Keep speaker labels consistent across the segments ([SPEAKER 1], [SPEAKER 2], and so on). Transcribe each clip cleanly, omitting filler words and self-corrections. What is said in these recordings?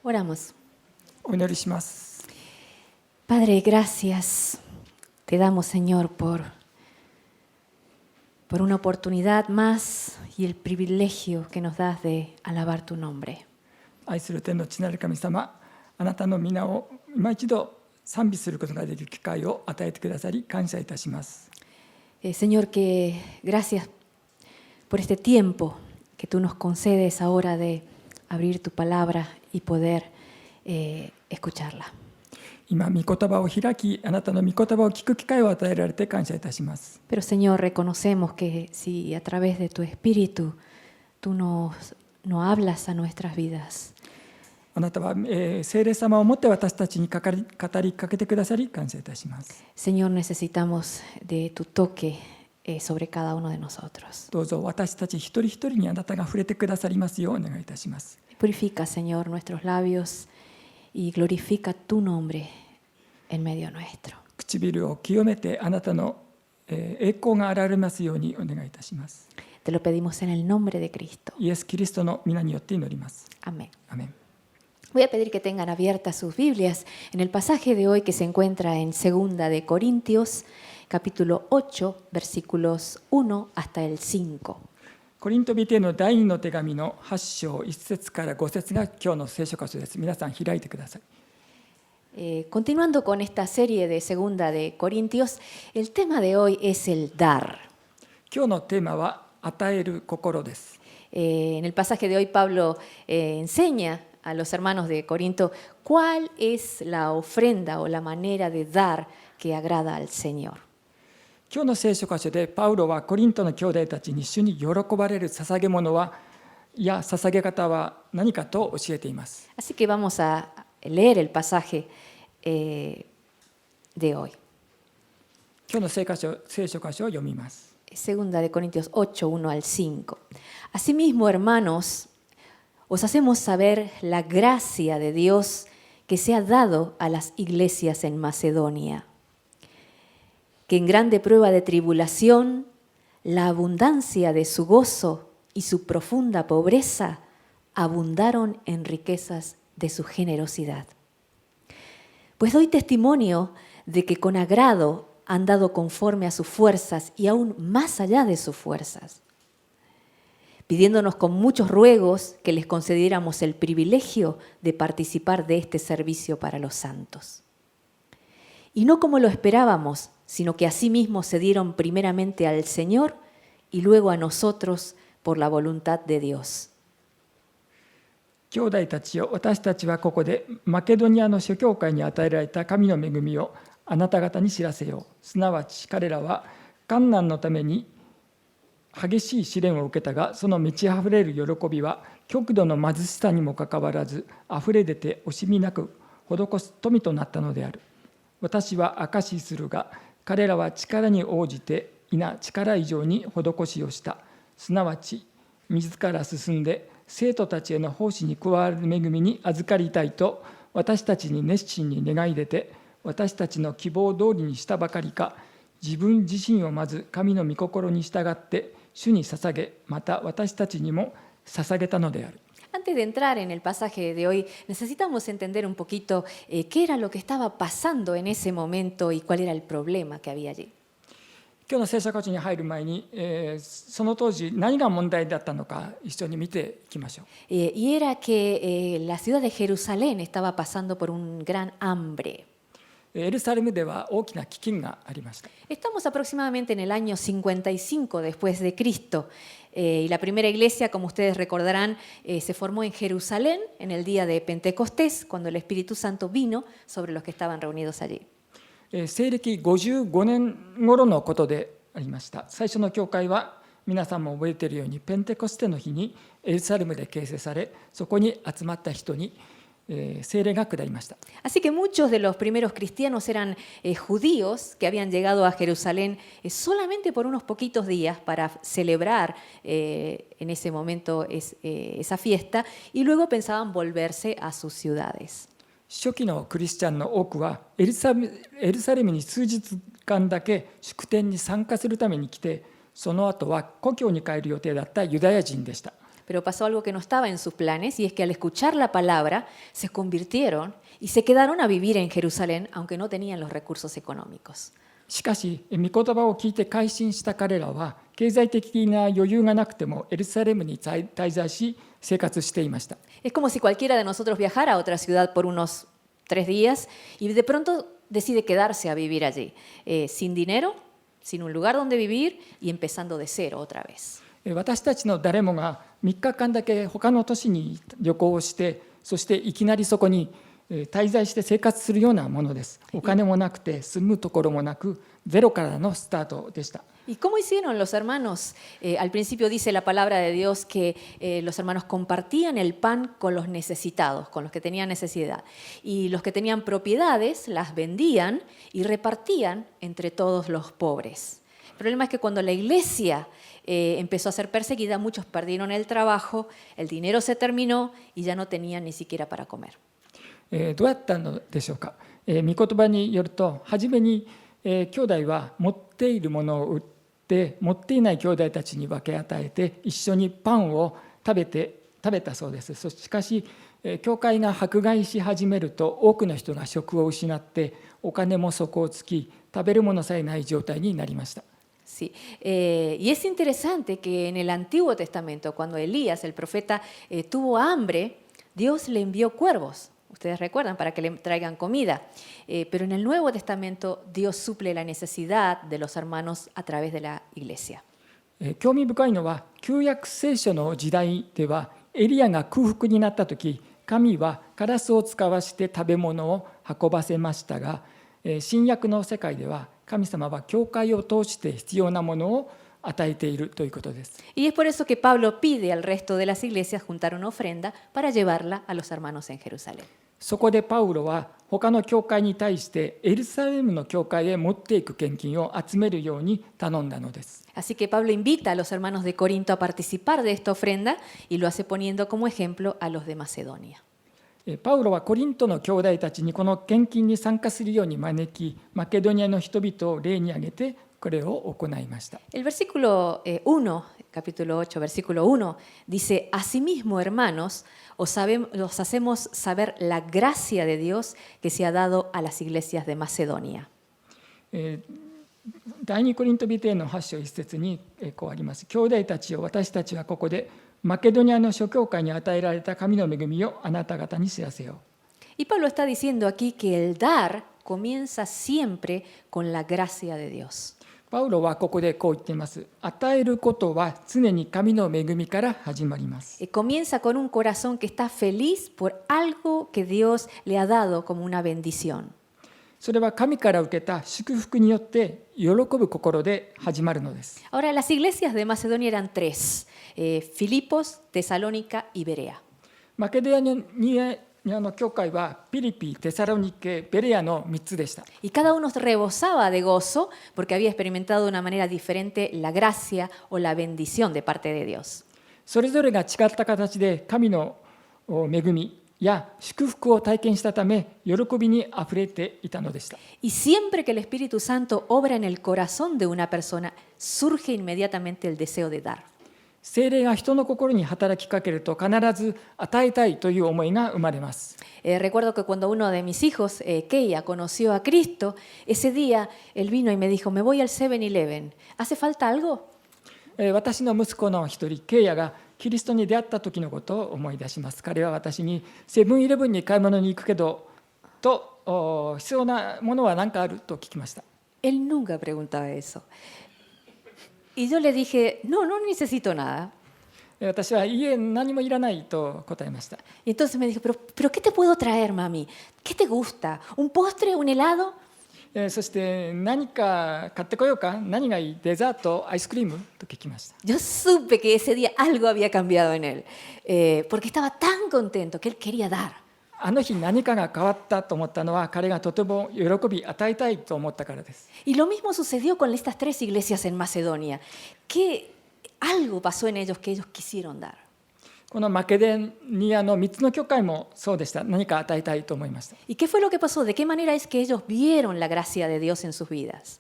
[SPEAKER 1] Oramos.
[SPEAKER 2] お祈りします。
[SPEAKER 1] Padre, gracias te damos, Señor, por una oportunidad más y el privilegio que nos das de alabar tu nombre.
[SPEAKER 2] 愛する天の父なる神様、あなたの皆を今一度賛美することができる機会を与えてくださり感謝いたします。
[SPEAKER 1] Señor, que gracias por este tiempo que tú nos concedes ahora de abrir tu palabra y poder escucharla.
[SPEAKER 2] 今、御言葉を開き、あなたの御言葉を聞く機会を与えられて感謝いたします。
[SPEAKER 1] Pero, Señor, reconocemos que si a través de tu Espíritu tú nos hablas a nuestras vidas,
[SPEAKER 2] あなたは、聖霊様をもって私たちに語りかけてくださり感謝いたします。
[SPEAKER 1] Señor, necesitamos de tu toque sobre cada uno de nosotros.
[SPEAKER 2] どうぞ私たち一人一人にあなたが触れてくださりますようお願いいたします。
[SPEAKER 1] Purifica, Señor, nuestros labios y glorifica tu nombre en medio nuestro.
[SPEAKER 2] 唇を清めてあなたの栄光が現れますようにお願いいたします。
[SPEAKER 1] Te lo pedimos en el nombre de Cristo.
[SPEAKER 2] イエス・キリストの皆によって祈ります。
[SPEAKER 1] Amén.
[SPEAKER 2] アメン。
[SPEAKER 1] Voy a pedir que tengan abiertas sus Biblias en el pasaje de hoy que se encuentra en 2 de Corintios, capítulo 8, versículos 1 hasta el 5.
[SPEAKER 2] コリント人への第2の手紙の8章1節から5節が今日の聖書箇所です。皆さん開いてください。
[SPEAKER 1] Continuando con esta serie de 2 de Corintios, el tema de hoy es el dar.
[SPEAKER 2] 今日のテーマは与える心です。
[SPEAKER 1] En el pasaje de hoy Pablo enseña a los hermanos de Corinto cuál es la ofrenda o la manera de dar que agrada al Señor.
[SPEAKER 2] 今日の聖書箇所でパウロはコリントの兄弟たちに主に喜ばれる捧げ物や捧げ方は何かと教えています。
[SPEAKER 1] Así que vamos a leer el pasaje de hoy.
[SPEAKER 2] 今日の聖書箇所を読みます。
[SPEAKER 1] 2 de Corintios 8, 1 al 5. Asimismo, hermanos, os hacemos saber la gracia de Dios que se ha dado a las iglesias en Macedonia, que en grande prueba de tribulación, la abundancia de su gozo y su profunda pobreza abundaron en riquezas de su generosidad. Pues doy testimonio de que con agrado han dado conforme a sus fuerzas y aún más allá de sus fuerzas, pidiéndonos con muchos ruegos que les concediéramos el privilegio de participar de este servicio para los santos. Y no como lo esperábamos, sino que asimismo se dieron primeramente al Señor y luego a nosotros por la voluntad de Dios.
[SPEAKER 2] 兄弟たちよ、私たちはここでマケドニアの諸教会に与えられた神の恵みをあなた方に知らせよう。すなわち彼らは患難のために激しい試練を受けたが、その満ち溢れる喜びは極度の貧しさにもかかわらず溢れ出て惜しみなく施す富となったのである。私は証しするが、彼らは力に応じて皆力以上に施しをした。すなわち自ら進んで生徒たちへの奉仕に加わる恵みに預かりたいと私たちに熱心に願い出て、私たちの希望通りにしたばかりか、自分自身をまず神の御心に従って主に捧げ、また私たちにも捧げたのである。
[SPEAKER 1] Antes de entrar en el pasaje de hoy, necesitamos entender un poquito qué era lo que estaba pasando en ese momento y cuál era el problema que había allí.
[SPEAKER 2] 今日の聖書箇所に入る前に、その当時何が問題だったのか一緒に見ていきましょう。
[SPEAKER 1] Y era que la ciudad de Jerusalén estaba pasando por un gran hambre.
[SPEAKER 2] エルサレムでは大きな飢饉がありました。
[SPEAKER 1] Estamos aproximadamente en el año 55 después de Cristo. Y la primera iglesia, como ustedes recordarán, se formó en Jerusalén en el día de Pentecostés, cuando el Espíritu Santo vino sobre los que estaban reunidos allí.
[SPEAKER 2] 西暦55年頃のことでありました。最初の教会は皆さんも覚えているようにペンテコステの日にエルサレムで形成され、そこに集まった人に聖霊が下りました。
[SPEAKER 1] Así que muchos de los primeros cristianos eran judíos que habían llegado a Jerusalén solamente por unos poquitos días para celebrar en ese momento esa fiesta y luego pensaban volverse a sus ciudades.
[SPEAKER 2] 初期のクリスチャンの多くはエルサレムに数日間だけ祝典に参加するために来て、その後は故郷に帰る予定だったユダヤ人でした。
[SPEAKER 1] Pero pasó algo que no estaba en sus planes, y es que al escuchar la palabra se convirtieron y se quedaron a vivir en Jerusalén, aunque no tenían los recursos económicos.
[SPEAKER 2] しかし、御言葉を聞いて改心した彼らは、経済的な余裕がなくてもエルサレムに滞在し、生活していました。
[SPEAKER 1] Es como si cualquiera de nosotros viajara a otra ciudad por unos 3 días y de pronto decide quedarse a vivir allí, sin dinero, sin un lugar donde vivir y empezando de cero otra vez.
[SPEAKER 2] 私たちの誰もが3日間だけ他の都市に旅行をして、そしていきなりそこに滞在して生活するようなものです。お金もなくて住むところもなく、ゼロからのスタートでした。
[SPEAKER 1] ¿Y cómo hicieron los hermanos? Al principio dice la palabra de Dios que los hermanos compartían el pan con los necesitados, con los que tenían necesidad. Y los que tenían propiedades las vendían y repartían entre todos los pobres. El problema es que cuando la iglesia empezó a ser perseguida, muchos perdieron el trabajo, el dinero se terminó y ya no tenían ni siquiera para comer.
[SPEAKER 2] どうやったのでしょうか。御言葉によると、初めに兄弟は持っているものを売って持っていない兄弟たちに分け与えて一緒にパンを食べたそうです。しかし教会が迫害し始めると多くの人が職を失ってお金も底をつき食べるものさえない状態になりました。
[SPEAKER 1] Sí, y es interesante que en el Antiguo Testamento, cuando Elías, el profeta, tuvo hambre, Dios le envió cuervos. Ustedes recuerdan, para que le traigan comida. Pero en el Nuevo Testamento Dios suple la necesidad de los hermanos a través de la iglesia.
[SPEAKER 2] 興味深いのは旧約聖書の時代ではエリアが空腹になった時、神はカラスを使わして食べ物を運ばせましたが、新約の世界では神様は教会を通して必要なものを与えているということです。
[SPEAKER 1] Y es por eso que Pablo pide al resto de las iglesias juntar una ofrenda para llevarla a los hermanos en Jerusalén.
[SPEAKER 2] そこでパウロは他の教会に対してエルサレムの教会へ持っていく献金を集めるように頼んだのです。
[SPEAKER 1] Así que Pablo invita a los hermanos de Corinto a participar de esta ofrenda y lo hace poniendo como ejemplo a los de Macedonia.
[SPEAKER 2] パウロはコリントの兄弟たちにこの献金に参加するように招き、マケドニアの人々を例に挙げてこれを行いました。
[SPEAKER 1] El versículo 1, capítulo 8, versículo 1, dice: Asimismo, hermanos, os hacemos saber la gracia de Dios que se ha dado a las iglesias de Macedonia.
[SPEAKER 2] 第二コリント人への8章1節にこうあります。兄弟たちよ、私たちはここでマケドニアの諸教会に与えられた神の恵みをあなた方に知らせよう。
[SPEAKER 1] Y Pablo está diciendo aquí que el dar comienza siempre con la gracia de Dios.
[SPEAKER 2] パウロはここでこう言っています。与えることは常に神の恵みから始まります。
[SPEAKER 1] Comienza con un corazón que está feliz por algo que Dios le ha dado como una bendición.
[SPEAKER 2] それは神から受けた祝福によって喜ぶ心で始まるのです。
[SPEAKER 1] Ahora, las iglesias de Macedonia eran 3, Filipos, Tesalónica y Berea.
[SPEAKER 2] マケドニアの教会はピリピ、テサロニケ、ベレアの3つでした。
[SPEAKER 1] Y cada uno rebosaba de gozo porque había experimentado de una manera diferente la gracia o la bendición de parte de Dios.
[SPEAKER 2] それぞれが違った形で神の恵みや祝福を体験したため、喜びにあふれていたのでした。
[SPEAKER 1] Y siempre que el Espíritu Santo obra en el corazón de una persona, surge inmediatamente el deseo de dar.
[SPEAKER 2] 聖霊が人の心に働きかけると必ず与えたいという思いが生まれます。
[SPEAKER 1] Recuerdo que cuando uno de mis hijos, Keia, conoció a Cristo, ese día él vino y me dijo: me voy al 7-Eleven, ¿hace falta algo?
[SPEAKER 2] 私の息子の一人、ケイヤがキリストに出会った時のことを思い出します。彼は私にセブンイレブンに買い物に行くけど必要なものは何かあると聞きました。
[SPEAKER 1] Él nunca preguntaba eso. Y yo le dije: no, no necesito nada.
[SPEAKER 2] 私は家何もいらないと答えました。
[SPEAKER 1] Y entonces me dijo: ¿pero qué te puedo traer, mami? ¿Qué te gusta? ¿Un postre? ¿Un helado?
[SPEAKER 2] そして何か買ってこようか、何がいい、デザート、アイスクリームと聞きました。
[SPEAKER 1] Yo supe que ese día algo había cambiado en él, porque estaba tan contento que él quería dar.
[SPEAKER 2] あの日何かが変わったと思ったのは、彼がとても喜び与えたいと思ったからです。
[SPEAKER 1] Y lo mismo sucedió con estas 3 iglesias en Macedonia, que algo pasó en ellos que ellos quisieron dar.
[SPEAKER 2] このマケドニアの3つの教会もそうでした。何か与えたいと思いました。
[SPEAKER 1] ¿Y qué fue lo que pasó? ¿De qué manera es que ellos vieron la gracia de Dios en sus vidas?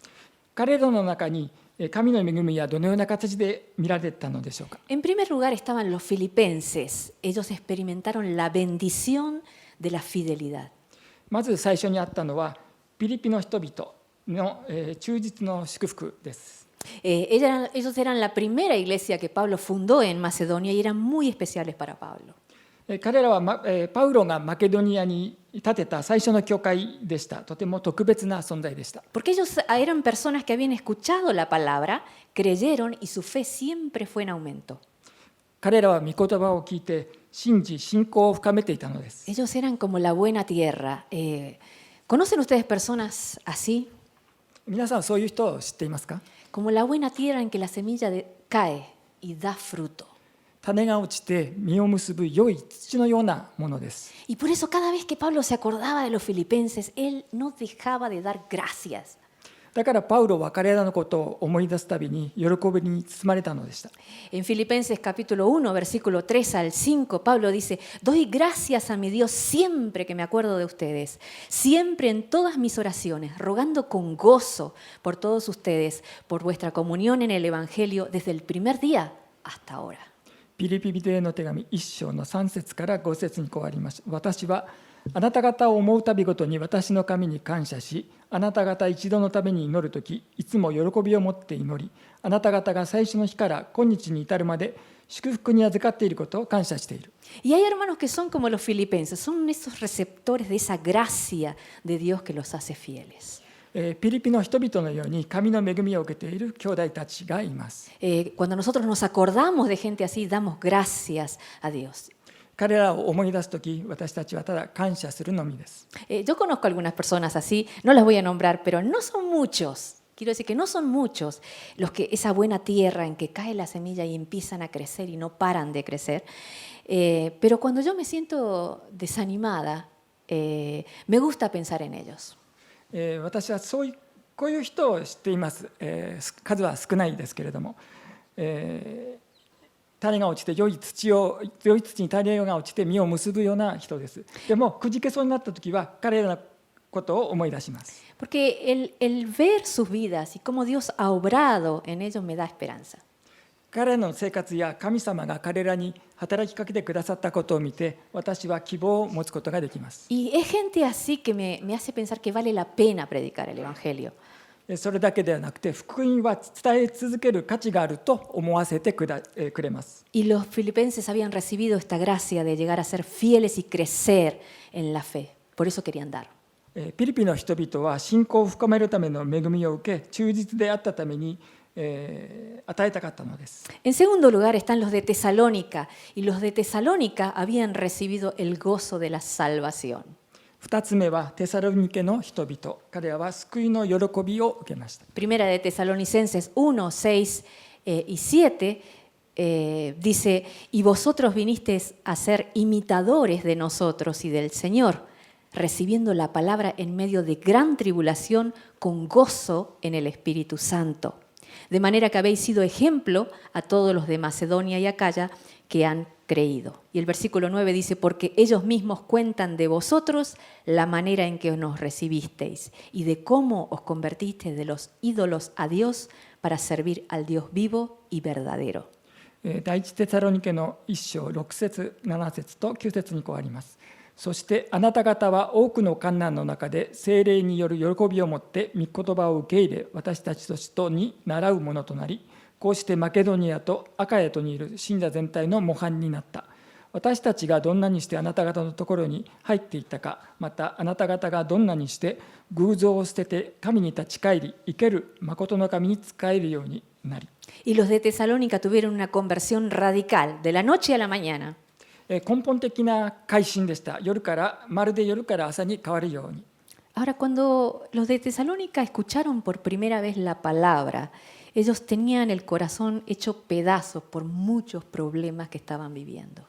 [SPEAKER 2] 彼らの中に神の恵みはどのような形で見られたのでしょうか。
[SPEAKER 1] En primer lugar estaban los filipenses. Ellos experimentaron la bendición de la fidelidad.
[SPEAKER 2] まず最初にあったのはピリピの人々の忠実の祝福です。
[SPEAKER 1] Ellos eran la primera iglesia que Pablo fundó en Macedonia y eran muy especiales para Pablo.
[SPEAKER 2] 彼らはパウロがマケドニアに建てた最初の教会でした。とても特別な存在でした。
[SPEAKER 1] Porque ellos eran personas que habían escuchado la palabra, creyeron y su fe siempre fue en aumento.
[SPEAKER 2] 彼らは御言葉を聞いて信じ信仰を深めていたのです。
[SPEAKER 1] Ellos eran como la buena tierra. ¿Conocen ustedes personas así?
[SPEAKER 2] 皆さんそういう人を知っていますか？
[SPEAKER 1] Como la buena tierra en que la semilla cae y da fruto.
[SPEAKER 2] 種が落ちて実を結ぶ良い土のようなものです。
[SPEAKER 1] Y por eso cada vez que Pablo se acordaba de los filipenses, él no dejaba de dar gracias.
[SPEAKER 2] だからパウロは彼らのことを思い出すたびに喜びに包まれたのでした。
[SPEAKER 1] En Filipenses capítulo 1, versículo 3 al 5, Pablo dice, doy gracias a mi Dios siempre que me acuerdo de ustedes, siempre en todas mis oraciones, rogando con gozo por todos ustedes, por vuestra comunión en el Evangelio desde el primer día hasta ahora.
[SPEAKER 2] ピリピ人への手紙1章の3節から5節にこうあります。私はあなた方を思うたびごとに私の神に感謝し、あなた方一度のために祈るとき、いつも喜びを持って祈り、あなた方が最初の日から今日に至るまで祝福に預かっていることを感謝している。
[SPEAKER 1] Y hay hermanos que son como los filipenses, son esos receptores de esa gracia de Dios que los hace fieles.
[SPEAKER 2] ピリピの人々のように神の恵みを受けている兄弟たちがいます。
[SPEAKER 1] Cuando nosotros nos acordamos de gente así, damos gracias a Dios.
[SPEAKER 2] 彼らを思い出すとき、私たちはただ感謝するのみです。
[SPEAKER 1] Yo conozco algunas personas así, no las voy a nombrar, pero no son muchos. Quiero decir que no son muchos los que esa buena tierra en que cae la semilla y empiezan a crecer y no paran de crecer. Pero cuando yo me siento desanimada, me gusta pensar en ellos.
[SPEAKER 2] 私はこういう人を知っています。数は少ないですけれども、種が落ちて良い土に種が落ちて実を結ぶような人です。でもくじけそうになったときは彼らのことを思い出します。
[SPEAKER 1] Porque el ver sus vidas y cómo Dios ha obrado en ellos me da esperanza.
[SPEAKER 2] 彼らの生活や神様が彼らに働きかけてくださったことを見て、私は希望を持つことができます。
[SPEAKER 1] Y es gente así que me hace pensar que vale la pena predicar el Evangelio.
[SPEAKER 2] それだけではなくて、福音は伝え続ける価値があると思わせてくれます。
[SPEAKER 1] Y los filipenses habían recibido esta gracia de llegar a ser fieles y crecer en la fe. Por eso querían dar.
[SPEAKER 2] ピリピの人々は信仰を深めるための恵みを受け、忠実であったために与えたかったのです。
[SPEAKER 1] En segundo lugar están los de Tesalónica. Y los de Tesalónica habían recibido el gozo de la salvación.
[SPEAKER 2] 2つ目はテサロニケの人々。彼らは救いの喜びを受けました。
[SPEAKER 1] Primera de Tesalonicenses 1, 6 y 7 dice, y vosotros vinisteis a ser imitadores de nosotros y del Señor, recibiendo la palabra en medio de gran tribulación con gozo en el Espíritu Santo. De manera que habéis sido ejemplo a todos los de Macedonia y Acaya que han creído. Y el versículo 9 dice, porque ellos mismos cuentan de vosotros la manera en que nos recibisteis y de cómo os convertisteis de los ídolos a Dios para servir al Dios vivo y verdadero.
[SPEAKER 2] 第一テサロニケの1章6節7節と9節にこうあります。そしてあなた方は多くの患難の中で聖霊による喜びを持って御言葉を受け入れ、私たちと人に習うものとなり、こうしてマケドニアとアカヤとにいる信者全体の模範になった。私たちがどんなにしてあなた方のところに入っていったか、またあなた方がどんなにして偶像を捨てて神に立ち返り、生ける誠の神に仕えるようになり。
[SPEAKER 1] Y los de Tesalónica tuvieron una conversión radical, de la noche a la mañana.
[SPEAKER 2] 根本的な改心でした。まるで夜から朝に変わるように。
[SPEAKER 1] Ahora, cuando los de Tesalónica escucharon por primera vez la palabra, ellos tenían el corazón hecho pedazos por muchos problemas que estaban viviendo.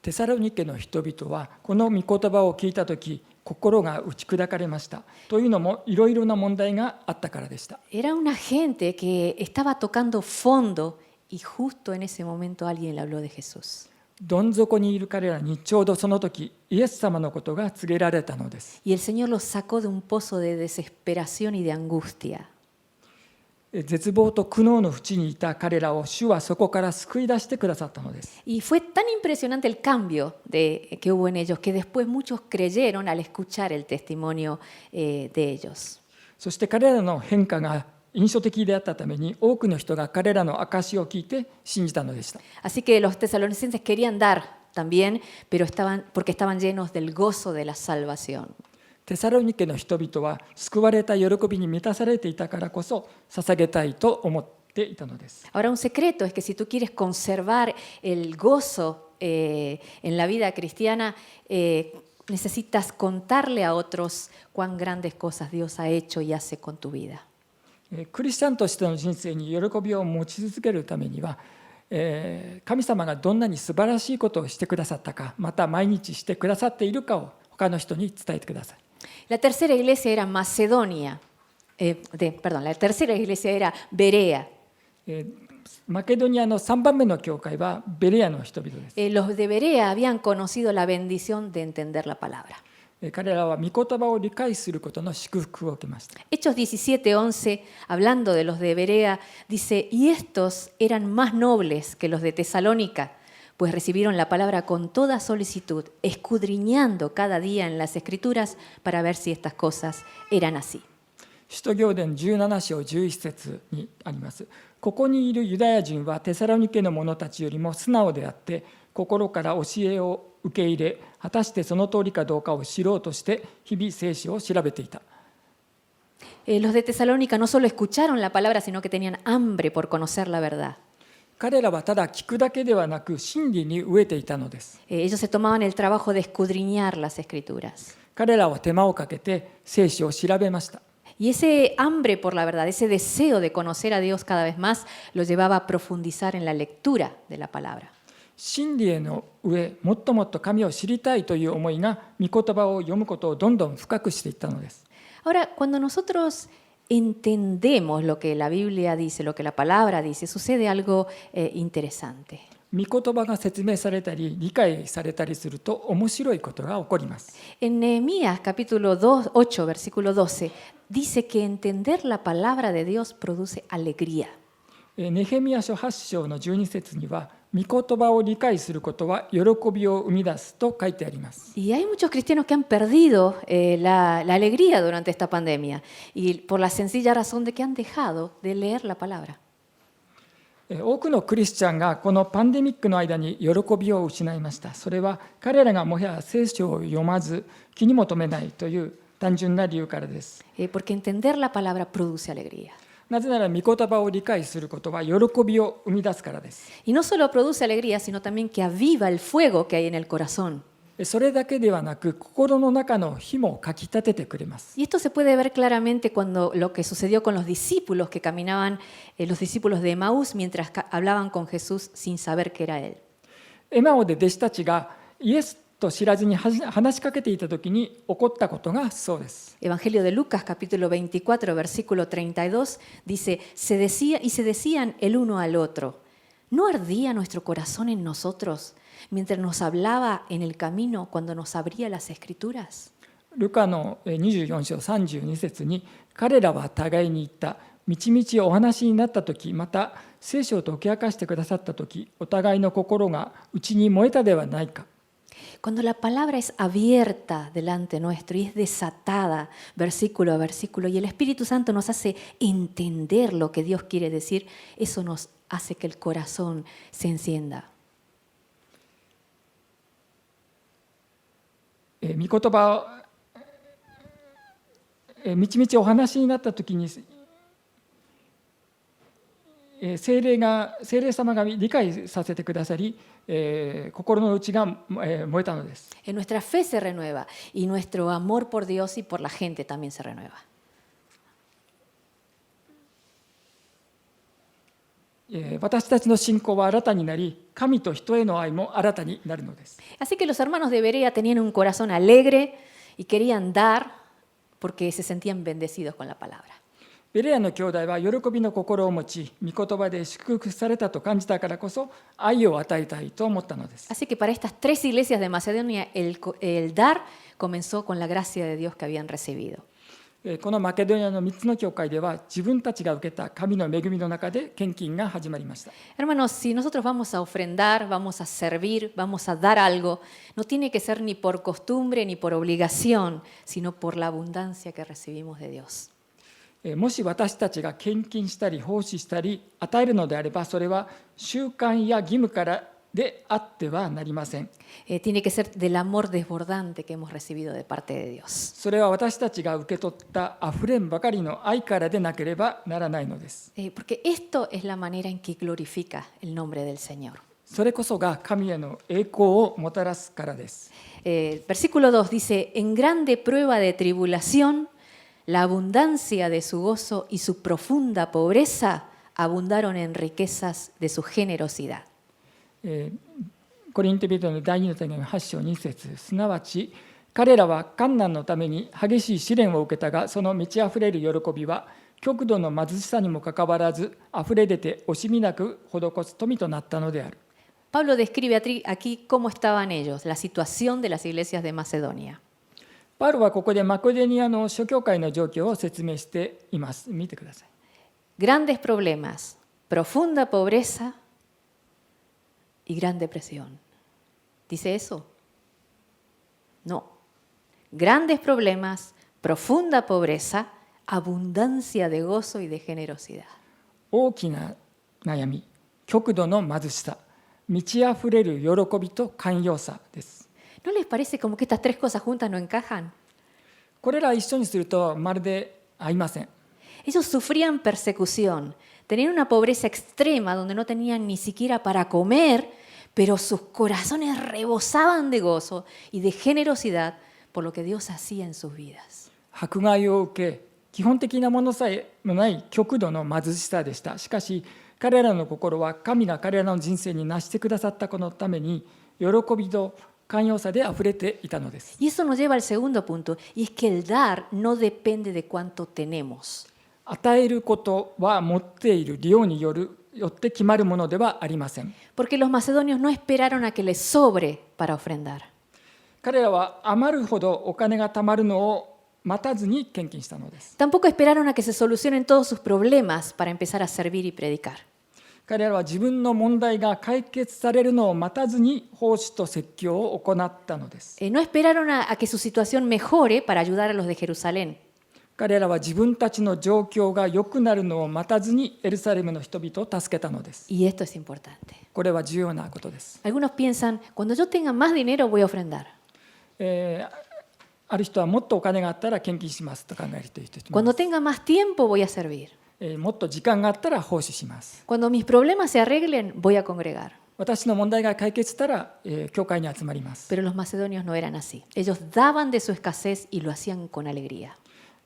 [SPEAKER 2] テサロニケの人々はこの御言葉を聞いたとき、心が打ち砕かれました。というのもいろいろな問題があったからでした。
[SPEAKER 1] Era una gente que estaba tocando fondo y justo en ese momento alguien le habló de Jesús.
[SPEAKER 2] どん底にいる彼らにちょうどその時、イエス様のことが告げられたのです。
[SPEAKER 1] Y el Señor los sacó de un pozo de desesperación y de angustia.
[SPEAKER 2] 絶望と苦悩の淵にいた彼らを主はそこから救い出してくださったのです。
[SPEAKER 1] Y fue tan impresionante el cambio que hubo en ellos que después muchos creyeron al escuchar el testimonio de ellos.
[SPEAKER 2] そして彼らの変化が印象的であったために多くの人が彼らの証を聞いて信じたのでした。
[SPEAKER 1] Así que los tesalonicenses querían dar también, pero porque estaban llenos del gozo de la salvación.
[SPEAKER 2] テサロニケの人々は救われた喜びに満たされていたからこそ捧げたいと思っていたのです。
[SPEAKER 1] Ahora, un secreto es que si tú quieres conservar el gozo en la vida cristiana, necesitas contarle a otros cuán grandes cosas Dios ha hecho y hace con tu vida.
[SPEAKER 2] クリスチャンとしての人生に喜びを持ち続けるためには、神様がどんなに素晴らしいことをしてくださったか、また毎日してくださっているかを他の人に伝えてください。
[SPEAKER 1] La tercera iglesia era Macedonia, la tercera iglesia era Berea.
[SPEAKER 2] マケドニアの3番目の教会はベレアの人々です。
[SPEAKER 1] Los de Berea habían conocido la bendición de entender la palabra.
[SPEAKER 2] 彼らは御言葉を理解することの祝福を受けました。
[SPEAKER 1] Hechos 17:11, hablando de los de Berea, dice, y estos eran más nobles que los de Tesalónica, pues recibieron la palabra con toda solicitud, escudriñando cada día en las escrituras para ver si estas cosas eran así.
[SPEAKER 2] 使徒行伝17章11節にあります。ここにいるユダヤ人はテサロニケの者たちよりも素直であって心から教えを受け入れ、果たしてその通りかどうかを知ろうとして日々聖書を調べていた。
[SPEAKER 1] Los de Tesalónica no solo escucharon la palabra, sino que tenían hambre por conocer la verdad.
[SPEAKER 2] 彼らはただ聞くだけではなく真理に飢えていたのです。
[SPEAKER 1] Ellos se tomaban el trabajo de escudriñar las escrituras.
[SPEAKER 2] 彼らは手間をかけて聖書を調べました。
[SPEAKER 1] Y ese hambre por la verdad, ese deseo de conocer a Dios cada vez más, los llevaba a profundizar en la lectura de la palabra.
[SPEAKER 2] 真理への上、もっともっと神を知りたいという思いが御言葉を読むことをどんどん深くしていったのです。
[SPEAKER 1] Ahora, cuando nosotros entendemos lo que la Biblia dice, lo que la palabra dice, sucede algo interesante.
[SPEAKER 2] 御言葉が説明されたり理解されたりすると面白いことが起こります。
[SPEAKER 1] En Nehemías capítulo 8, versículo 12, dice que entender la palabra de Dios produce alegría.
[SPEAKER 2] ネヘミヤ書8章の12節には御言葉を理解することは喜びを生み出すと書いてあります。
[SPEAKER 1] Y hay muchos cristianos que han perdido la alegría durante esta pandemia y por la sencilla razón de que han dejado de leer la palabra.
[SPEAKER 2] 多くのクリスチャンがこのパンデミックの間に喜びを失いました。それは彼らがもはや聖書を読まず気にも留めないという単純な理由からです。
[SPEAKER 1] Porque entender la palabra produce alegría.
[SPEAKER 2] なぜなら御言葉を理解することは喜びを生み出すからです。
[SPEAKER 1] Y no solo produce alegría, sino también que aviva el fuego que hay en el corazón.
[SPEAKER 2] それだけではなく心の中の火もかき立ててくれます。
[SPEAKER 1] Y esto se puede ver claramente cuando lo que sucedió con los discípulos que caminaban, los discípulos de Emaús, mientras hablaban con Jesús sin saber que era Él.
[SPEAKER 2] エマオで弟子たちがイエスと知らずに話しかけていたときに起こったことがそうです。
[SPEAKER 1] Evangelio de Lucas, capítulo 24, versículo 32, dice, se decían el uno al otro, ¿no ardía nuestro corazón en nosotros mientras nos hablaba en el camino cuando nos abría las escrituras?
[SPEAKER 2] ルカの24章32節に彼らは互いに言った。みちみちお話になったとき、また聖書を解き明かしてくださったとき、お互いの心が内に燃えたではないか。
[SPEAKER 1] Cuando la palabra es abierta delante nuestro y es desatada versículo a versículo y el Espíritu Santo nos hace entender lo que Dios quiere decir, eso nos hace que el corazón se encienda.
[SPEAKER 2] 御言葉みちみちお話になったときに聖霊様が理解させてくださり、心の内が燃えたのです。
[SPEAKER 1] Nuestra fe se renueva y nuestro amor por Dios y por la gente también se renueva.
[SPEAKER 2] 私たちの信仰は新たになり、神と人への愛も新たになるのです。
[SPEAKER 1] Así que los hermanos de Berea tenían un corazón alegre y querían dar porque se sentían bendecidos con la palabra.
[SPEAKER 2] ベレアの兄弟は喜びの心を持ち、御言葉で祝福されたと感じたからこそ愛を与えたいと思ったのです。
[SPEAKER 1] Así que para estas tres iglesias de Macedonia el dar comenzó con la gracia de Dios que habían recibido.
[SPEAKER 2] このマケドニアの3つの教会では自分たちが受けた神の恵みの中で献金が始まりました。
[SPEAKER 1] Hermanos, si nosotros vamos a ofrendar, vamos a servir, vamos a dar algo, no tiene que ser ni por costumbre ni por obligación, sino por la abundancia que recibimos de Dios.
[SPEAKER 2] もし私たちが献金したり奉仕したり与えるのであれば、それは習慣や義務からであってはなりません。
[SPEAKER 1] Tiene que ser del amor desbordante que hemos recibido de parte de Dios.
[SPEAKER 2] それは私たちが受け取ったあふれんばかりの愛からでなければならないのです。
[SPEAKER 1] Porque esto es la manera en que glorifica el nombre del Señor.
[SPEAKER 2] それこそが神への栄光をもたらすからです。
[SPEAKER 1] Versículo 2 dice, en grande prueba de tribulación, la abundancia de su gozo y su profunda pobreza abundaron en riquezas de su generosidad.
[SPEAKER 2] コリント人の第2の手紙8章2節、すなわち彼らは患難のために激しい試練を受けたが、その満ちあふれる喜びは極度の貧しさにもかかわらずあふれ出て惜しみなく施す富となったのである。
[SPEAKER 1] Pablo describe aquí cómo estaban ellos, la situación de las iglesias de Macedonia.
[SPEAKER 2] パウロはここでマケドニアの諸教会の状況を説明しています。見てください。
[SPEAKER 1] Grandes problemas, profunda pobreza y gran depresión. ¿Dice eso? No. Grandes problemas, profunda pobreza, abundancia de gozo y de generosidad.
[SPEAKER 2] 大きな悩み、極度の貧しさ、満ちあふれる喜びと寛容さです。
[SPEAKER 1] ¿No les parece como que estas tres cosas juntas no encajan?
[SPEAKER 2] これら一緒にするとまるで合いません。
[SPEAKER 1] Ellos sufrían persecución, tenían una pobreza extrema donde no tenían ni siquiera para comer, pero sus corazones rebosaban de gozo y de generosidad por lo que Dios hacía en sus vidas.
[SPEAKER 2] 迫害を受け、基本的なものさえもない極度の貧しさでした。しかし彼らの心は神が彼らの人生になしてくださったこのために喜びと寛容さであふれていたのです。
[SPEAKER 1] Y eso nos lleva al segundo punto, y es que el dar no depende de cuánto tenemos.
[SPEAKER 2] 与えることは持っている量によって決まるものではありません。
[SPEAKER 1] Porque los macedonios no esperaron a que les sobre para ofrendar.
[SPEAKER 2] 彼らは余るほどお金が貯まるのを待たずに献金したのです。
[SPEAKER 1] Tampoco esperaron a que se solucionen todos sus problemas para empezar a servir y predicar.
[SPEAKER 2] 彼らは自分の問題が解決されるのを待たずに奉仕と説教を行ったのです。
[SPEAKER 1] No esperaron a que su situación mejore para ayudar a los de Jerusalén.
[SPEAKER 2] 彼らは自分たちの状況が良くなるのを待たずにエルサレムの人々を助けたのです。
[SPEAKER 1] Y esto es importante.
[SPEAKER 2] これは重要なことです。
[SPEAKER 1] Algunos piensan, cuando yo tenga más dinero voy a ofrendar.
[SPEAKER 2] ある人はもっとお金があったら献金しますと考える人もいま
[SPEAKER 1] Cuando
[SPEAKER 2] す。
[SPEAKER 1] tenga más tiempo voy a servir.
[SPEAKER 2] もっと時間があったら奉仕します。
[SPEAKER 1] Cuando mis problemas se arreglen voy a congregar.
[SPEAKER 2] 私の問題が解決したら、教会に集まります。
[SPEAKER 1] Pero los macedonios no eran así. Ellos daban de su escasez y lo hacían con alegría.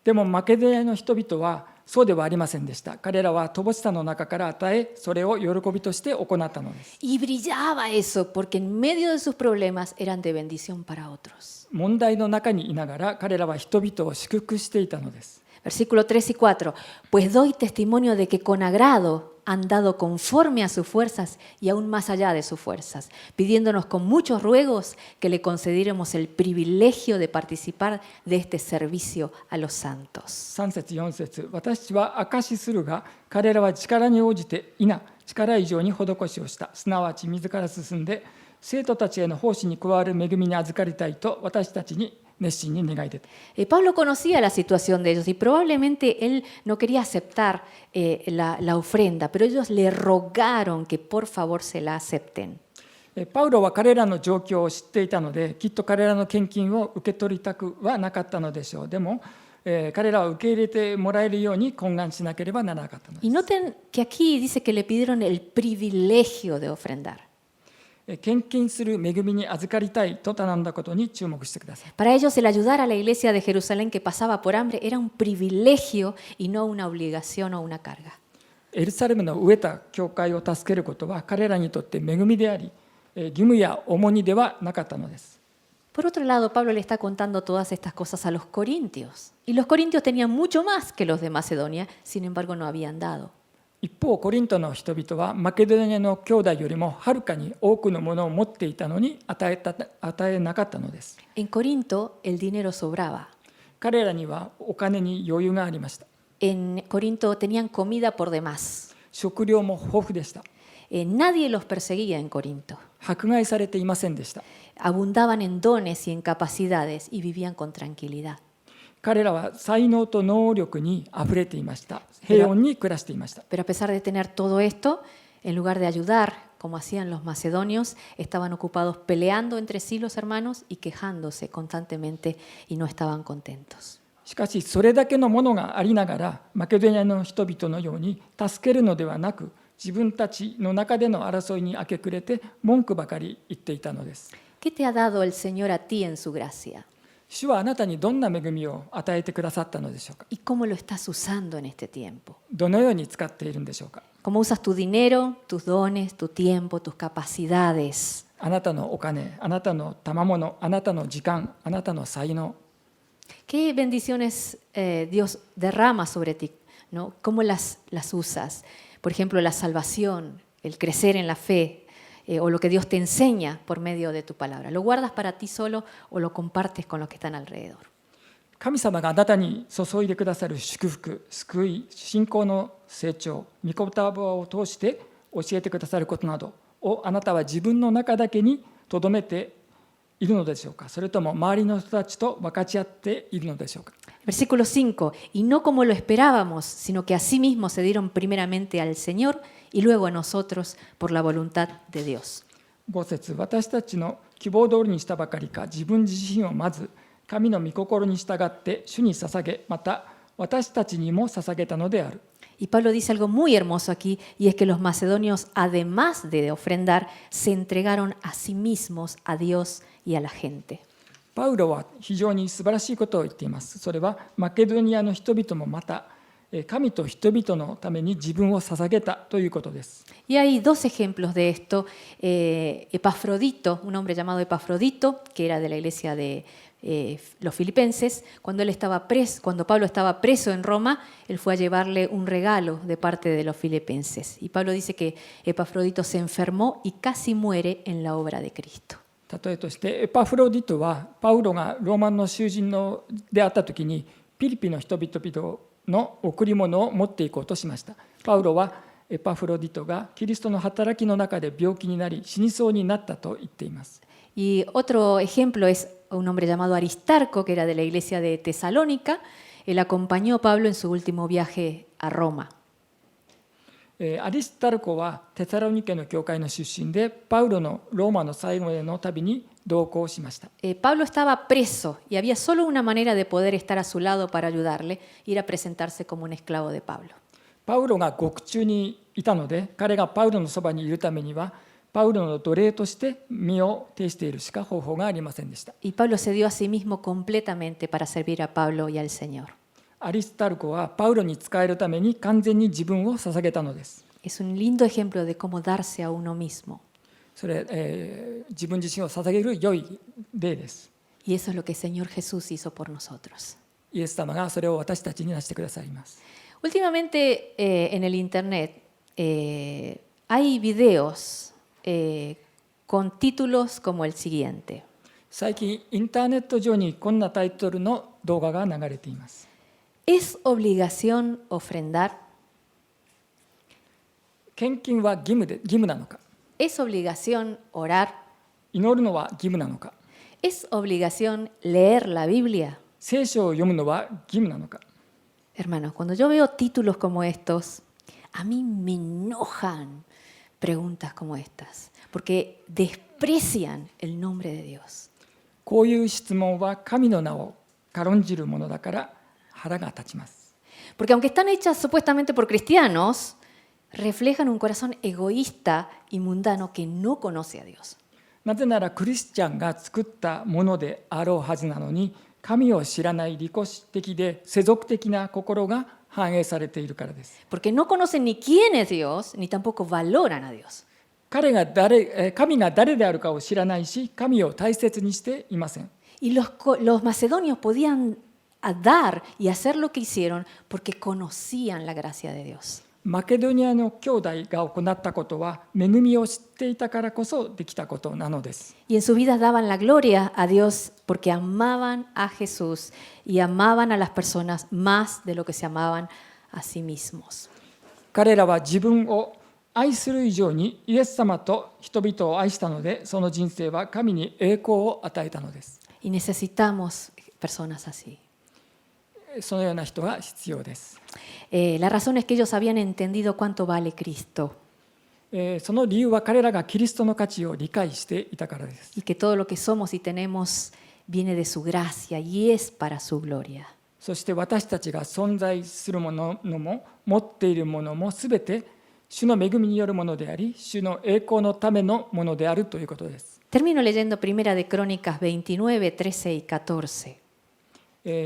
[SPEAKER 2] でもマケドニアの人々はそうではありませんでした。彼らは乏しさの中から与え、それを喜びとして行ったのです。
[SPEAKER 1] Y brillaba eso porque en medio de sus problemas eran de bendición para otros.
[SPEAKER 2] 問題の中にいながら彼らは人々を祝福していたのです。
[SPEAKER 1] Versículo 3 y 4. Pues doy testimonio de que con agrado han dado conforme a sus fuerzas y aún más allá de sus fuerzas, pidiéndonos con muchos ruegos que le concediéramos el privilegio de participar de este servicio a los santos.
[SPEAKER 2] 3節4節、私は証しするが彼らは力に応じて力以上に施しをした。すなわち自ら進んで生徒たちへの奉仕に加わる恵みに預かりたいと私たちに熱心に願い出た。
[SPEAKER 1] Pablo conocía la situación de ellos y probablemente él no quería aceptar la ofrenda, pero ellos le rogaron que por favor se la acepten.
[SPEAKER 2] パウロは彼らの状況を知っていたので、きっと彼らの献金を受け取りたくはなかったのでしょう。でも、彼らは受け入れてもらえるように懇願しなければならなかったのです。
[SPEAKER 1] Y noten que aquí dice que le pidieron el privilegio de ofrendar.
[SPEAKER 2] 献金する恵みに預かりたいと頼んだことに注目してください。
[SPEAKER 1] Para ellos el ayudar a la iglesia de Jerusalén que pasaba por hambre era un privilegio y no una obligación o una carga.
[SPEAKER 2] エルサレムの飢えた教会を助けることは彼らにとって恵みであり、義務や重荷ではなかったのです。
[SPEAKER 1] Por otro lado, Pablo le está contando todas estas cosas a los corintios. Y los corintios tenían mucho más que los de Macedonia, sin embargo no habían dado.
[SPEAKER 2] 一方、コリントの人々はマケドニアの兄弟よりもはるかに多くのものを持っていたのに与えなかったのです。
[SPEAKER 1] En Corinto el dinero sobraba.
[SPEAKER 2] 彼らにはお金に余裕がありました。
[SPEAKER 1] En Corinto tenían comida por demás.
[SPEAKER 2] 食料も豊富でした。
[SPEAKER 1] Nadie los perseguía en Corinto.
[SPEAKER 2] 迫害されていませんでした。
[SPEAKER 1] Abundaban en dones y en capacidades y vivían con tranquilidad.
[SPEAKER 2] 彼らは才能と能力にあふれていました。平穏に暮らしていました。
[SPEAKER 1] Pero a pesar de tener todo esto, en lugar de ayudar, como hacían los macedonios, estaban ocupados peleando entre sí los hermanos y quejándose constantemente y no estaban contentos.
[SPEAKER 2] しかしそれだけのものがありながら、マケドニアの人々のように助けるのではなく、自分たちの中での争いに明け暮れて文句ばかり言っていたのです。
[SPEAKER 1] ¿Qué te ha dado el Señor a ti en su gracia?
[SPEAKER 2] 主はあなたにどんな恵みを与えてくださったのでしょうか。
[SPEAKER 1] ¿Y cómo lo estás usando en este tiempo?
[SPEAKER 2] どのように使っているんでしょうか。
[SPEAKER 1] ¿Cómo usas tu dinero, tus dones, tu tiempo, tus capacidades?
[SPEAKER 2] あなたのお金、あなたの賜物、あなたの時間、あなたの才能、
[SPEAKER 1] ¿Qué bendiciones Dios derrama sobre ti? ¿No? ¿Cómo las usas? Por ejemplo, la salvación, el crecer en la fe, o lo que Dios te enseña por medio de tu palabra. ¿Lo guardas para ti solo o lo compartes con los que están alrededor?
[SPEAKER 2] 神様があなたに注いでくださる祝福、救い、信仰の成長、御言葉を通して教えてくださることなどをあなたは自分の中だけにとどめているのでしょうか。それとも周りの人たちと分かち合っているのでしょうか。
[SPEAKER 1] Versículo 5. Y no como lo esperábamos, sino que asimismo se dieron primeramente al Señor y luego a nosotros por la voluntad de Dios.
[SPEAKER 2] 5節、私たちの希望通りにしたばかりか、自分自身をまず神の御心に従って主に捧げ、また私たちにも捧げたのである。
[SPEAKER 1] Y Pablo dice algo muy hermoso aquí, y es que los macedonios, además de ofrendar, se entregaron a sí mismos, a Dios y a la gente.
[SPEAKER 2] パウロは非常に素晴らしいことを言っています。それはマケドニアの人々もまた神と人々のために自分を捧げたということです。
[SPEAKER 1] Y hay dos ejemplos de esto. Epafrodito, un hombre llamado Epafrodito, que era de la iglesia de los filipenses, cuando Pablo estaba preso en Roma, él fue a llevarle un regalo de parte de los filipenses. Y Pablo dice que Epafrodito se enfermó y casi muere en la obra de Cristo.
[SPEAKER 2] 例えとしてエパフロディトはパウロがローマの囚人であった時にピリピの人々の贈り物を持っていこうとしました。パウロはエパフロディトがキリストの働きの中で病気になり死にそうになったと言っています。
[SPEAKER 1] Y otro ejemplo es un hombre llamado Aristarco, que era de la iglesia de Tesalónica. Él acompañó a Pablo en su último viaje a Roma.
[SPEAKER 2] アリスタルコはテサロニケの教会の出身でパウロのローマの最後への旅に同行しました。
[SPEAKER 1] Pablo estaba preso y había solo una manera de poder estar a su lado para ayudarle, ir a presentarse como un esclavo de Pablo.
[SPEAKER 2] パウロが獄中にいたので彼がパウロのそばにいるためにはパウロの奴隷として身を呈しているしか方法がありませんでした。
[SPEAKER 1] Y Pablo se dio a sí mismo completamente para servir a Pablo y al Señor.
[SPEAKER 2] アリスタルコはパウロに仕えるために完全に自分を捧げたのです。
[SPEAKER 1] Es un lindo ejemplo de cómo darse a uno mismo.
[SPEAKER 2] それ、自分自身を捧げる良い例です。
[SPEAKER 1] Y eso es lo que el Señor Jesús hizo por nosotros.
[SPEAKER 2] イエス様がそれを私たちになしてくださいます。
[SPEAKER 1] Últimamente en el Internet hay videos con títulos como el siguiente.
[SPEAKER 2] 最近インターネット上にこんなタイトルの動画が流れています。
[SPEAKER 1] ¿Es obligación ofrendar?
[SPEAKER 2] 献金は義務なのか。
[SPEAKER 1] ¿Es obligación orar?
[SPEAKER 2] 祈るのは義務なのか。
[SPEAKER 1] ¿Es obligación leer la Biblia?
[SPEAKER 2] 聖書を読むのは義務なのか。
[SPEAKER 1] Hermanos, cuando yo veo títulos como estos, a mí me enojan preguntas como estas, porque desprecian el nombre de Dios.
[SPEAKER 2] こういう質問は神の名を軽んじるものだから腹が立ちます。
[SPEAKER 1] Porque aunque están hechas supuestamente por cristianos, reflejan un corazón egoísta y mundano que no conoce a Dios.
[SPEAKER 2] なぜならクリスチャンが作ったものであろうはずなのに、神を知らない利己的で世俗的な心が反映されているからです。
[SPEAKER 1] Porque no conocen ni quién es Dios, ni tampoco valoran a Dios.
[SPEAKER 2] 神が誰であるかを知らないし、神を大切にしていません。
[SPEAKER 1] Y los macedonios podían dar y hacer lo que hicieron porque conocían la gracia de Dios.
[SPEAKER 2] マケドニアの兄弟が行ったことは恵みを知っていたからこそできたことなのです。
[SPEAKER 1] Y en sus vidas daban la gloria a Dios porque amaban a Jesús y amaban a las personas más de lo que se amaban a sí mismos.
[SPEAKER 2] 彼らは自分を愛する以上にイエス様と人々を愛したので、その人生は神に栄光を与えたのです。
[SPEAKER 1] Y necesitamos personas así.
[SPEAKER 2] そのような人が必要です。
[SPEAKER 1] La razón es que ellos habían entendido cuánto vale Cristo
[SPEAKER 2] その理由は彼らがキリストの価値を理解していたからです。
[SPEAKER 1] y que todo lo que somos y tenemos viene de su gracia y es para su gloria.
[SPEAKER 2] そして私たちが存在するものも持っているものもすべて主の恵みによるものであり、主の栄光のためのものであるということです。
[SPEAKER 1] Termino leyendo Primera de Crónicas 29, 13 y 14.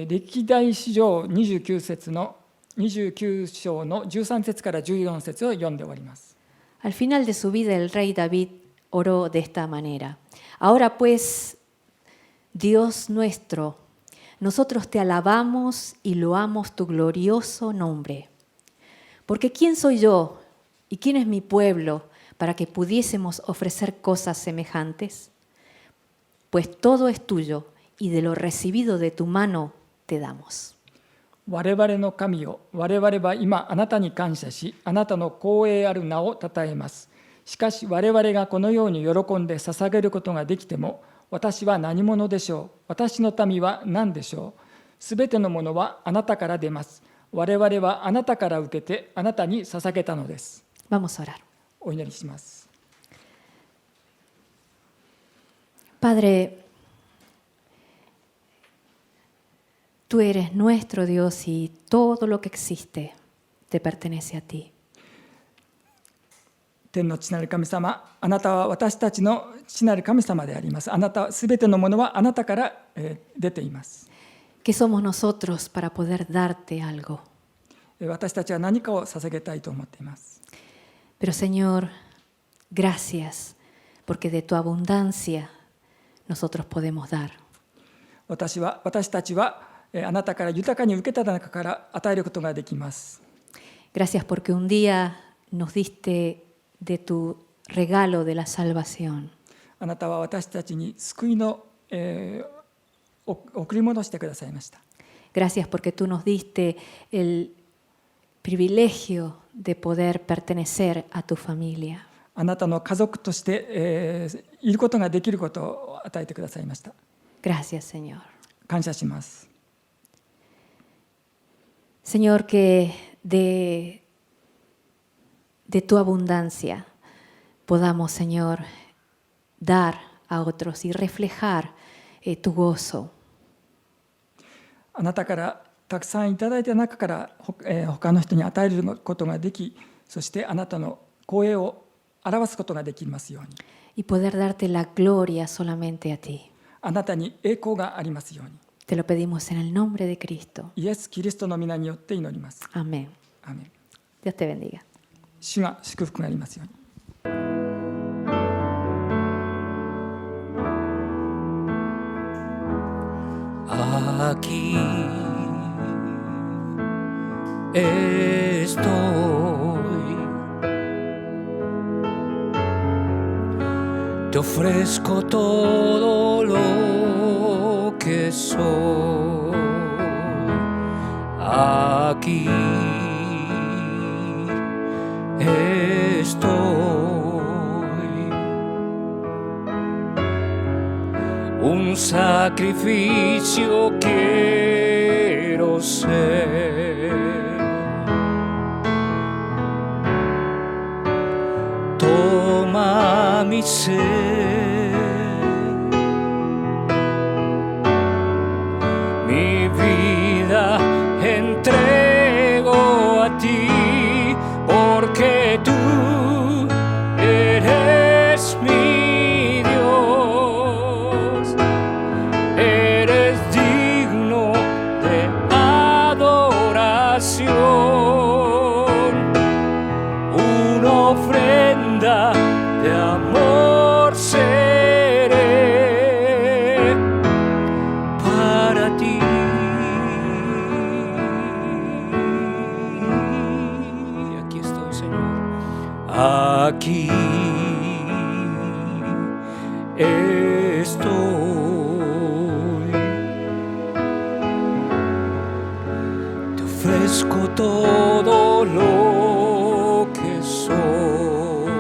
[SPEAKER 2] 歴代史上29章の13節から14節を読んでおります。
[SPEAKER 1] Al final de su vida el rey David oró de esta manera. Ahora pues, Dios nuestro, nosotros te alabamos y loamos tu glorioso nombre. Porque ¿quién soy yo y quién es mi pueblo para que pudiésemos ofrecer cosas semejantes? Pues todo es tuyo y de lo recibido de tu mano te damos.
[SPEAKER 2] 我々の神よ、我々は今あなたに感謝し、あなたの光栄ある名をたたえます。しかし我々がこのように喜んで捧げることができても、私は何者でしょう。私の民は何でしょう。すべてのものはあなたから出ます。我々はあなたから受けてあなたに捧げたのです。
[SPEAKER 1] Vamos a orar.
[SPEAKER 2] お祈りします。
[SPEAKER 1] Padre, tú eres nuestro Dios y todo lo que existe te pertenece a ti.
[SPEAKER 2] 天の父なる神様、あなたは私たちの父なる神様であります。あなた、すべてのものはあなたから出ています。
[SPEAKER 1] ¿Qué somos nosotros para poder darte algo?
[SPEAKER 2] 私たちは何かを捧げたいと思っています。
[SPEAKER 1] Pero Señor, gracias, porque de tu abundancia nosotros podemos dar.
[SPEAKER 2] 私たちはあなたから豊かに受けた中から与えることができます。
[SPEAKER 1] Gracias porque un día nos diste de tu regalo de la salvación.
[SPEAKER 2] あなたは私たちに救いの、贈り物をしてくださいました。
[SPEAKER 1] Gracias porque tú nos diste el privilegio de poder pertenecer a tu familia.
[SPEAKER 2] あなたの家族として、いることができることを与えてくださいました。
[SPEAKER 1] Gracias, Señor.
[SPEAKER 2] 感謝します。
[SPEAKER 1] Señor, que de tu abundancia podamos, Señor, dar a otros y reflejar tu gozo.
[SPEAKER 2] あなたからたくさんいただいた中から他の人に与えることができ、そしてあなたの光栄を表すことができますように。
[SPEAKER 1] Y poder darte la gloria solamente a ti.
[SPEAKER 2] あなたに栄光がありますように。
[SPEAKER 1] Te lo pedimos en el nombre de Cristo.
[SPEAKER 2] イエス・キリストの皆によって祈ります。
[SPEAKER 1] Amén.
[SPEAKER 2] アーメン。
[SPEAKER 1] Dios te bendiga.
[SPEAKER 2] 主が祝福がありますように。
[SPEAKER 3] Aquí estoy, te ofrezco todo lo que soy. Aquí estoy, un sacrificio quiero ser. Toma mi ser, mi vida entrego a ti, porque tú eres mi Dios, eres digno de adoración, una ofrenda de amor seré para ti. ofrezco todo lo que soy.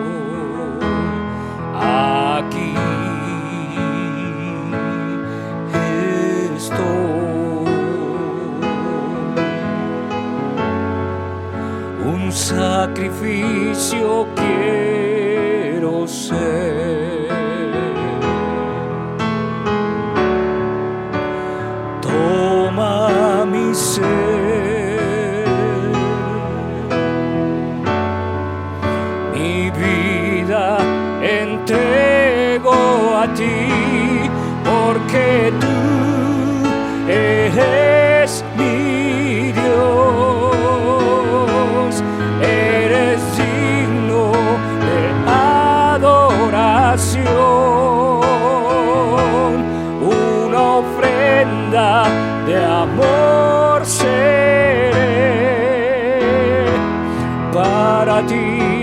[SPEAKER 3] Aquí estoy. Un sacrificio quiero ser. Toma mi ser, mi vida entrego a ti, porque tú eres mi Dios, eres digno de adoración, una ofrenda de amor seré para ti.